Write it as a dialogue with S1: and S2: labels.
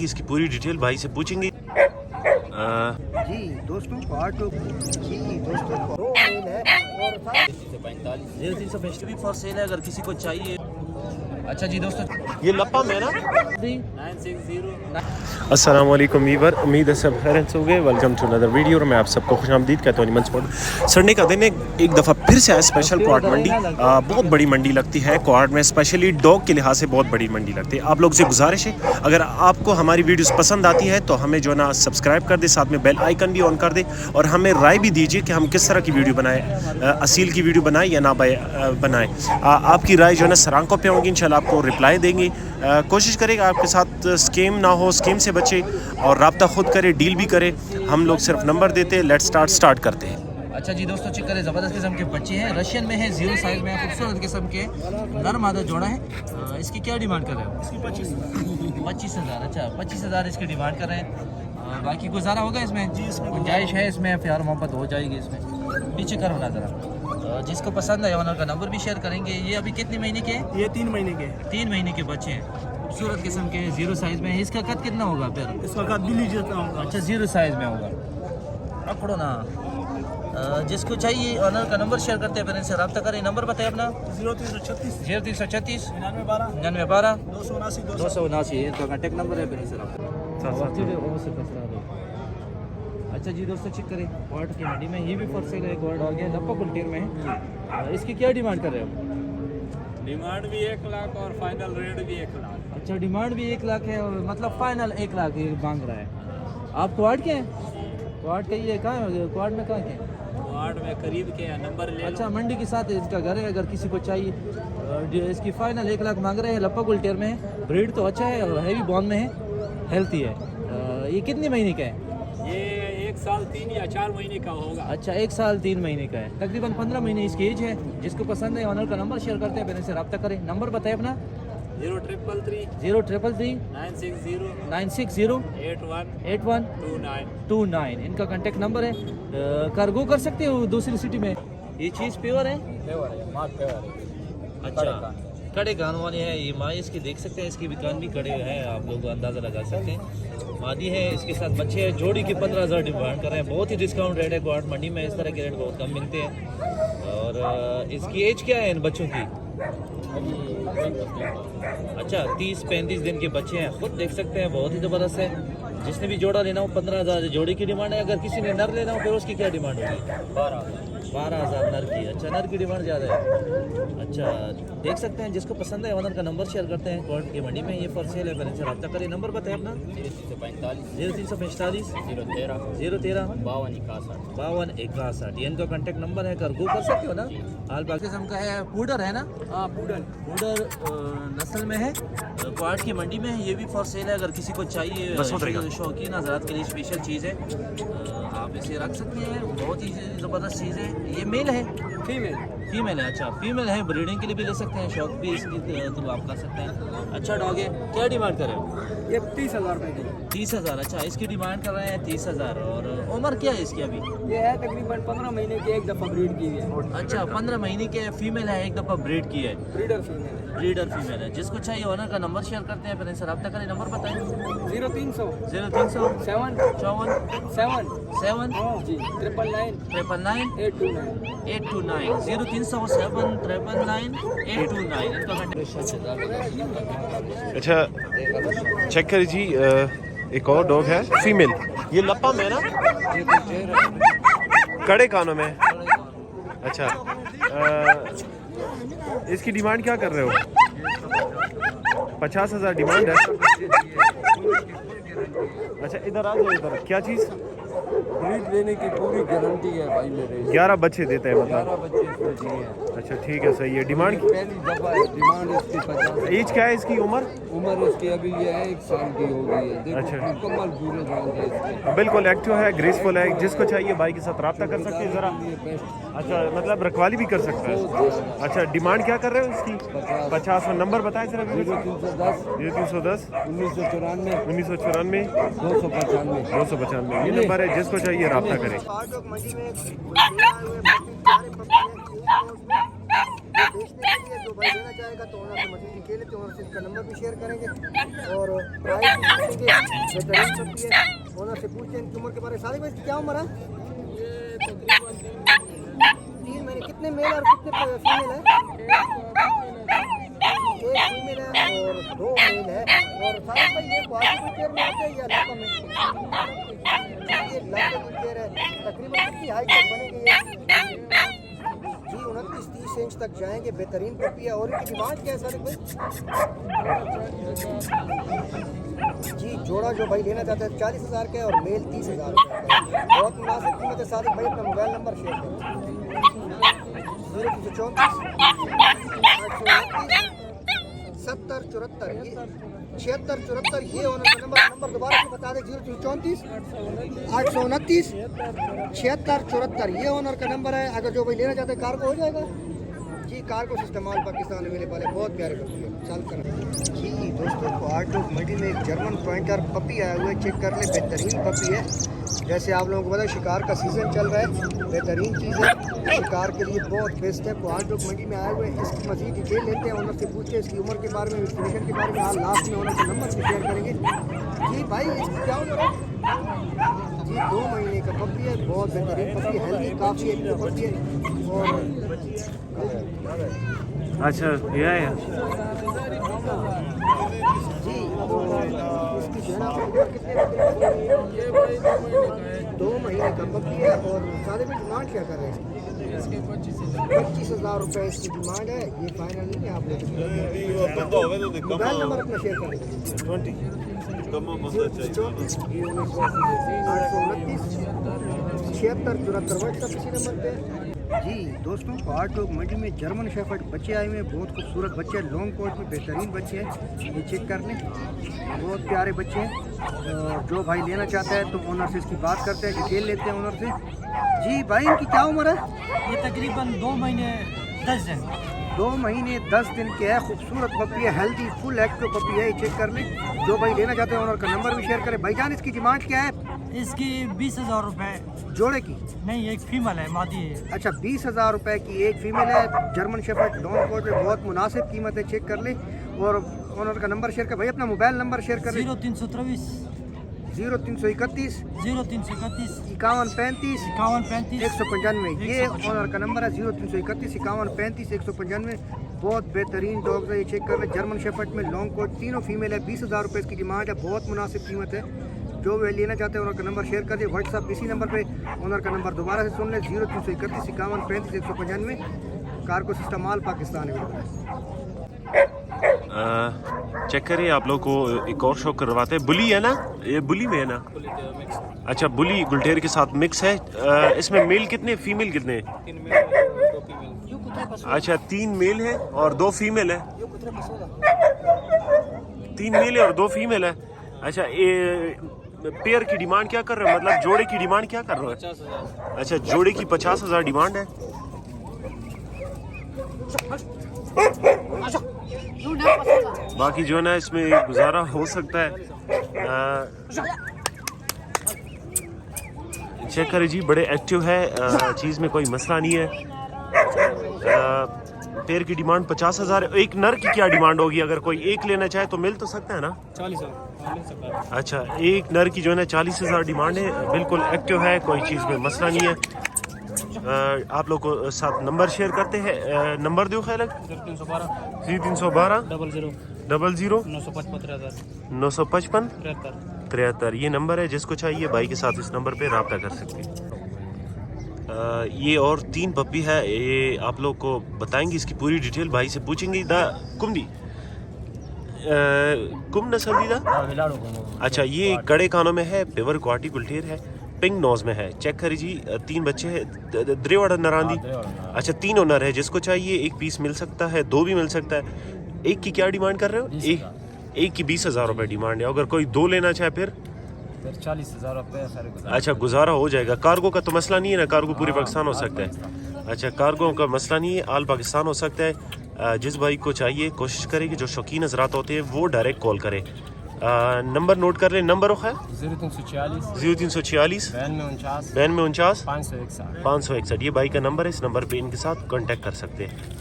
S1: इसकी पूरी डिटेल भाई से पूछेंगे।
S2: जी दोस्तों जी दोस्तों
S1: 345 भी फॉर सेल है अगर किसी को चाहिए।
S3: अच्छा जी दोस्तों,
S1: ये लप्पा में ना
S3: 960।
S1: अस्सलाम वालेकुम वीवर, उम्मीद है सब खैरियत से होंगे। वेलकम टू अनदर वीडियो और मैं आप सबको खुशामदीद कहता हूँ। स्पोर्ट संडे का दिन एक दफ़ा फिर से आया स्पेशल क्वाड मंडी। बहुत बड़ी मंडी लगती है क्वाड में, स्पेशली डॉग के लिहाज से बहुत बड़ी मंडी लगती है। आप लोग से गुजारिश है अगर आपको हमारी वीडियोस पसंद आती है तो हमें जो ना सब्सक्राइब कर दे, साथ में बेल आइकन भी ऑन कर दे और हमें राय भी दीजिए कि हम किस तरह की वीडियो बनाएं, असील की वीडियो बनाएं या ना बनाएं। आपकी राय जो ना सरांकों पे होंगी, इंशाल्लाह आपको रिप्लाई देंगे। कोशिश करेगा आपके साथ स्कीम ना हो, स्कीम से बचे और राब्ता खुद करे, डील भी करे। हम लोग सिर्फ नंबर देते हैं। लेट्स स्टार्ट करते हैं।
S3: अच्छा जी दोस्तों, चेक करें, ज़बरदस्त किस्म के बच्चे हैं, रशियन में है, 0 साइज में है, खूबसूरत किस्म के नर मादा जोड़ा है। इसकी क्या डिमांड कर रहे हो? इसकी 25,000। अच्छा 25,000 इसकी डिमांड कर रहे हैं। बाकी गुजारा होगा इसमें? जी इसमें गुंजाइश है, इसमें प्यार मोहब्बत हो जाएगी। इसमें पीछे करो ना ज़रा। जिसको पसंद है ऑनर का नंबर भी शेयर करेंगे। ये अभी कितने महीने के?
S2: ये 3 महीने के
S3: 3 महीने के बच्चे हैं, खूबसूरत किस्म के, 0 साइज में है। इसका कद कितना होगा फिर?
S2: इसका कद बिल्ली जितना होगा।
S3: अच्छा 0 साइज में होगा। पकड़ो ना। जिसको चाहिए ऑनर का नंबर शेयर करते हैं, फिर इनसे रब्ता करें। नंबर बताए अपना।
S2: 0336
S3: 0336
S2: 9912
S3: 9912
S2: 279
S3: 279। इनका कॉन्टेक्ट नंबर है, फिर इनसे रब्ता। अच्छा जी दोस्तों, चेक करें, क्वाड की मंडी में ये भी फॉर सेल है। क्वाड आ गया, लप्पा कुल्टीर में है। इसकी क्या डिमांड कर रहे हो?
S4: डिमांड भी 1 लाख और फाइनल रेट भी 1 लाख।
S3: अच्छा डिमांड भी 1 लाख है और मतलब फाइनल 1 लाख ये मांग रहा है। आप क्वाड के हैं? क्वाड के ये कहाँ है? क्वाड में कहाँ के?
S4: वार्ड में करीब के नंबर ले।
S3: अच्छा मंडी के साथ इसका घर है, अगर किसी को चाहिए। इसकी फाइनल 1 लाख मांग रहे हैं। लप्पा कुल्टीर में है, ब्रीड तो अच्छा है और हैवी बॉन में है, हेल्थी है। ये कितने महीने का है?
S4: ये 1 साल 3 या 4 महीने का होगा।
S3: अच्छा 1 साल 3 महीने का है, तकरीबन 15 महीने इसकी एज है। जिसको पसंद है ऑनर का नंबर शेयर करते हैं, फिर इनसे रब्ता करें। नंबर बताए अपना।
S4: 0333
S3: 0333
S4: 960
S3: 960
S4: 81
S3: 81
S4: 29।
S3: 29 इनका कांटेक्ट नंबर है। कार्गो कर सकते हो दूसरी सिटी में। ये चीज़ प्योर है? अच्छा कड़े कान वाली है ये माँ इसकी, देख सकते हैं इसकी भी कान भी कड़े हैं, आप लोग अंदाज़ा लगा सकते हैं। मादी है, इसके साथ बच्चे हैं। जोड़ी की 15,000 डिमांड कर रहे हैं। बहुत ही डिस्काउंट रेट है क्वाड मंडी में, इस तरह के रेट बहुत कम मिलते हैं। और इसकी एज क्या है इन बच्चों की? अच्छा 30-35 दिन के बच्चे हैं, खुद देख सकते हैं, बहुत ही ज़बरदस्त है। जिसने भी जोड़ा लेना हो 15,000 जोड़ी की डिमांड है। अगर किसी ने नर लेना हो फिर उसकी क्या डिमांड होगी? 12,000 नर की। अच्छा नर की डिमांड ज़्यादा है। अच्छा देख सकते हैं, जिसको पसंद है ऑनर का नंबर शेयर करते हैं। क्वाड की मंडी में ये फॉर सेल है, फिर इनसे रब्ता करें। नंबर बताएं अपना। 0345 013 52 61। ये इनका कॉन्टेक्ट नंबर है, कार्गो कर सकते हो ना। हाल किस्म का है, पूडर है ना?
S4: हाँ पूडर
S3: नस्ल में है, क्वाड की मंडी में है। ये भी फॉर सेल है, अगर किसी को चाहिए शौकीन हज़रात के लिए स्पेशल चीज़ है, आप इसे रख सकते हैं। बहुत ही ज़बरदस्त चीज़ है। ये मेल है फीमेल है? अच्छा फीमेल है, ब्रीडिंग के लिए भी ले सकते हैं, शौक भी इसकी तो आप कर सकते हैं। अच्छा डॉग है, क्या डिमांड कर रहे हो?
S2: ये 30,000 रुपए की।
S3: 30,000। अच्छा इसकी डिमांड कर रहे हैं 30,000। और उम्र क्या है इसकी अभी?
S2: ये है तकरीबन 15 महीने की, एक दफ़ा ब्रीड की है।
S3: अच्छा 15 महीने के फीमेल है, एक दफ़ा ब्रीड की है,
S2: ब्रीडर फीमेल है।
S3: ब्रीडर फीमेल है। जिसको चाहिए ऑनर का नंबर शेयर करते हैं, फिर इनसे रब्ता करें। नंबर बताएं।
S2: 0300
S3: 0300
S2: 7
S3: 54 7
S2: जी 999
S3: 999
S2: 829।
S3: 829 0300 7 999 829 इनका
S1: अच्छा चेक करिए जी। एक और डॉग है फीमेल, ये लप्पा में ना, कड़े कानों में। अच्छा इसकी डिमांड क्या कर रहे हो? 50,000 डिमांड है। अच्छा इधर आ जाओ, इधर क्या चीज़?
S5: ब्रीड लेने की पूरी गारंटी है भाई मेरे।
S1: 11 बच्चे देते हैं मतलब?
S5: 11 बच्चे इसमें दिए हैं।
S1: अच्छा ठीक है, सही है। डिमांड
S5: पहली दफा है, डिमांड इसकी 50।
S1: एज क्या है इसकी?
S5: उम्र इसकी अभी ये है 1 साल की हो गई है। देखो
S1: अच्छा।
S5: मुकम्मल पूरे जान है इसके।
S1: बिल्कुल एक्टिव है, ग्रेसफुल है। जिसको चाहिए भाई के साथ रब्ता कर सकते हैं ज़रा।
S5: ये बेस्ट।
S1: अच्छा मतलब रखवाली भी कर सकता है। अच्छा डिमांड क्या कर रहे हो इसकी? 50। नंबर बताएं सर।
S5: 0310
S1: 0310
S5: 1994
S1: 1994
S5: 295।
S1: 295 ये नंबर है। जिसको चाहिए रब्ता करें।
S2: मंडी में बेचने के लिए
S6: जो भाई लेना चाहेगा तो ओनर से मछली खेल लेते, ओनर से इसका नंबर भी शेयर करेंगे और प्राइस भी पूछेंगे। बेहतरीन सब्जी है, ओनर से पूछते हैं इनकी उम्र के बारे में। सारी भाई क्या उम्र है? 3 महीने। कितने मेल और कितने फीमेल है? एक फीमेल है और 2 मेल है। और सारे भाई ये क्वालिटी केयर में आते हैं या लाखों में? ये लाखों की केयर है। तकरीबन कितनी हाइट तक बनेगी ये? जी 29-30 इंच तक जाएंगे। बेहतरीन पपी है। और इनकी डिमांड क्या है सारे भाई? जी जोड़ा जो भाई लेना चाहते हैं 40,000 का है और मेल 30,000 रुपये का है। बहुत मुनासिब कीमत है। सारे भाई अपना मोबाइल नंबर शेयर करें। 0334 829 7074 ये 7674 ये ओनर का नंबर दोबारा से बता दें। 0334 829 7674 ये ओनर का नंबर है। अगर जो भाई लेना चाहते हैं कार को हो जाएगा जी। कार को इस्तेमाल पाकिस्तान में मिले वाले बहुत प्यारे पपी है। चल कर जी दोस्तों क्वाड डॉग मंडी में एक जर्मन पॉइंटर पपी आया हुआ है। चेक कर ले, बेहतरीन पपी है। जैसे आप लोगों को पता है शिकार का सीज़न चल रहा है, बेहतरीन चीज़ है, शिकार के लिए बहुत बेस्ट है। क्वाड डॉग मंडी में आए हुए हैं। इसकी मज़ीद डिटेल लेते हैं, ओनर से पूछते हैं इसकी उम्र के बारे में, वैक्सीनेशन के बारे में। हाल लास्ट में ओनर का नंबर भी शेयर करेंगे। जी भाई इसकी क्या उम्र है? जी 2 महीने का पपी है। बहुत बेहतरीन पपी है, हेल्दी काफ़ी है पपी है। और
S1: अच्छा ये है
S6: जी इसकी जो है ना उम्र कितने? 2 महीने का पपी है। और सारे में डिमांड क्या कर रहे हैं? 25,000 रुपये इसकी डिमांड है। ये फाइनल नहीं है। आप लोग मोबाइल नंबर अपना शेयर करें। 829 7674 व्हाट्सएप इसी नंबर पे। जी दोस्तों क्वाड डॉग मंडी में जर्मन शेफर्ड बच्चे आए हुए हैं। बहुत खूबसूरत बच्चे हैं, लॉन्ग कोट में बेहतरीन बच्चे हैं। ये चेक कर लें, बहुत प्यारे बच्चे हैं। और जो भाई लेना चाहता है तो ओनर से इसकी बात करते हैं, डिटेल लेते हैं ओनर से। जी भाई इनकी क्या उम्र है?
S3: ये तकरीबन 2 महीने 10 दिन।
S6: 2 महीने 10 दिन के है। खूबसूरत पपी है, हेल्दी फुल एक्टिव पपी है। ये चेक कर लें। जो भाई लेना चाहते हैं ओनर का नंबर भी शेयर करें। भाईजान इसकी डिमांड क्या है?
S3: इसकी 20,000 रुपये।
S6: जोड़े की?
S3: नहीं, एक फीमेल है, मादी है।
S6: अच्छा 20,000 रुपये की एक फीमेल है। जर्मन शेफर्ड लॉन्ग कोट में बहुत मुनासिब कीमत है। चेक कर ले और ओनर का नंबर शेयर कर। भाई अपना मोबाइल नंबर शेयर कर।
S3: 0323
S6: 0331
S3: 0331
S6: 5135
S3: 5135
S6: 195 ये ओनर का नंबर है। 0331 5135 195। बहुत बेहतरीन डॉग्स है। ये चेक कर ले। जर्मन शेफर्ड में लॉन्ग कोट, तीनों फीमेल है। 20,000 रुपये इसकी डिमांड है। बहुत मुनासिब कीमत है। जो वे लेना चाहते हैं ओनर का नंबर शेयर कर दिए। व्हाट्सअप इसी नंबर पे। ओनर का नंबर दोबारा से सुन ले। 0331 5135 195। कार को इस्तेमाल पाकिस्तान में।
S1: चेक करिए, आप लोग को एक और शो करवाते हैं। बुली है ना, ये बुली में है ना? अच्छा बुली गुलटेर के साथ मिक्स है। इसमें मेल कितने, फीमेल कितने?
S2: 3 मेल 2 फीमेल।
S1: अच्छा 3 मेल है और 2 फीमेल है। 3 मेल है और 2 फीमेल है। अच्छा ये पेयर की डिमांड क्या कर रहे हो? मतलब जोड़े की डिमांड क्या कर रहे हो?
S2: 50,000।
S1: अच्छा जोड़े की 50,000 डिमांड है। बाकी जो है ना इसमें गुजारा हो सकता है। चेक करें जी, बड़े एक्टिव है, चीज़ में कोई मसला नहीं है। पेयर की डिमांड 50,000। एक नर की क्या डिमांड होगी? अगर कोई एक लेना चाहे तो मिल तो सकता है ना?
S2: 40,000।
S1: अच्छा एक नर की जो है ना 40,000 डिमांड है। बिल्कुल एक्टिव है, कोई चीज़ में मसला नहीं है। आप लोग को साथ नंबर शेयर करते हैं। नंबर दो ख्याल
S2: 0312
S1: 0312
S2: 00
S1: 00
S2: 955
S1: 955
S2: 73।
S1: 73 ये नंबर है। जिसको चाहिए भाई के साथ इस नंबर पे रब्ता कर सकते हैं। ये और 3 पप्पी है, ये आप लोग को बताएंगे। इसकी पूरी डिटेल भाई से पूछेंगे। कुमदी कुम नस्ल दी दा? अच्छा ये कड़े कानों में है, पेवर क्वालिटी गुलटेर है, पिंक नोज में है। चेक करिए जी, 3 बच्चे हैं। द्रेवाड़ा नरांदी। अच्छा 3 ओनर है। जिसको चाहिए एक पीस मिल सकता है, 2 भी मिल सकता है। एक की क्या डिमांड कर रहे हो? एक की 20,000 रुपये डिमांड है। अगर कोई 2 लेना चाहे फिर
S2: 40,000 रुपये।
S1: अच्छा गुजारा हो जाएगा। कार्गो का तो मसला नहीं है ना? कार्गो पूरे पाकिस्तान हो सकता है। अच्छा कार्गो का मसला नहीं है, आल पाकिस्तान हो सकता है। जिस भाई को चाहिए कोशिश करें कि जो शौकीन हजरात होते हैं वो डायरेक्ट कॉल करें। नंबर नोट कर लें। नंबर है
S2: 0346
S1: 0346
S2: 49
S1: 49
S2: 561।
S1: 561। ये भाई का नंबर है। इस नंबर पे इनके साथ कांटेक्ट कर सकते हैं।